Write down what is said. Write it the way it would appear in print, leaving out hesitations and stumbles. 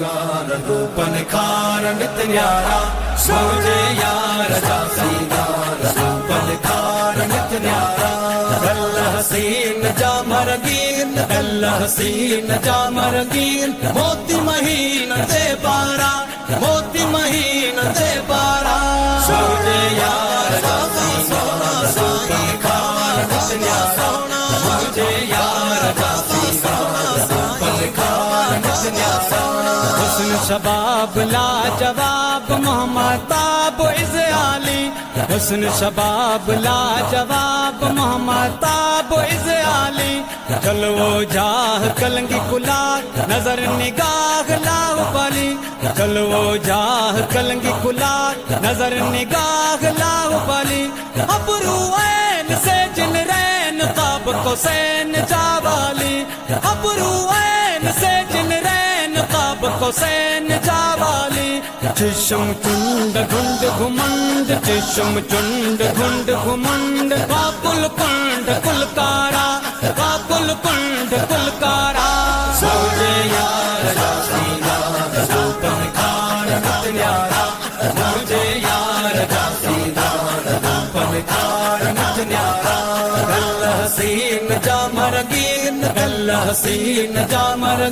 सिंगार रूप निखार नित न्यारा मुझे यार जा सिंगार रूप निखार नित न्यारा अल्लाह हसीन जामर गीन अल्लाह हसीन जामर गीन मोती महीन दे बारा मोती महीन दे बारा मुझे यार जा सिंगार रूप निखार नित न्यारा मुझे यार जा सिंगार रूप निखार नित न्यारा हुस्न शबाब लाजवाब मोहम्मद ताब इज़ आली हुस्न शबाब लाजवाब मोहम्मद ताब इज़ आली चलो जाह कलंगी कुलाक नजर निगाह लाहु बली चलो जाह कलंगी कुलाक नजर निगाह लाहु बली अबरू ऐन से जिन रैन ताब को सैन जावाली अबरू ऐन से जिन रैन ताब को सैन जावाली चिशम चुंड घुंड घुमंड चिशम चुंड घुंड घुमंड काकुल कुंड कुलकारा काकुल कुंड कुलकारा मुझे यार जा सिंगार रूप निखार नित न्यारा मुझे यार जा सिंगार रूप निखार नित न्यारा अल्लाह हसीन जामर गीन अल्लाह हसीन जामर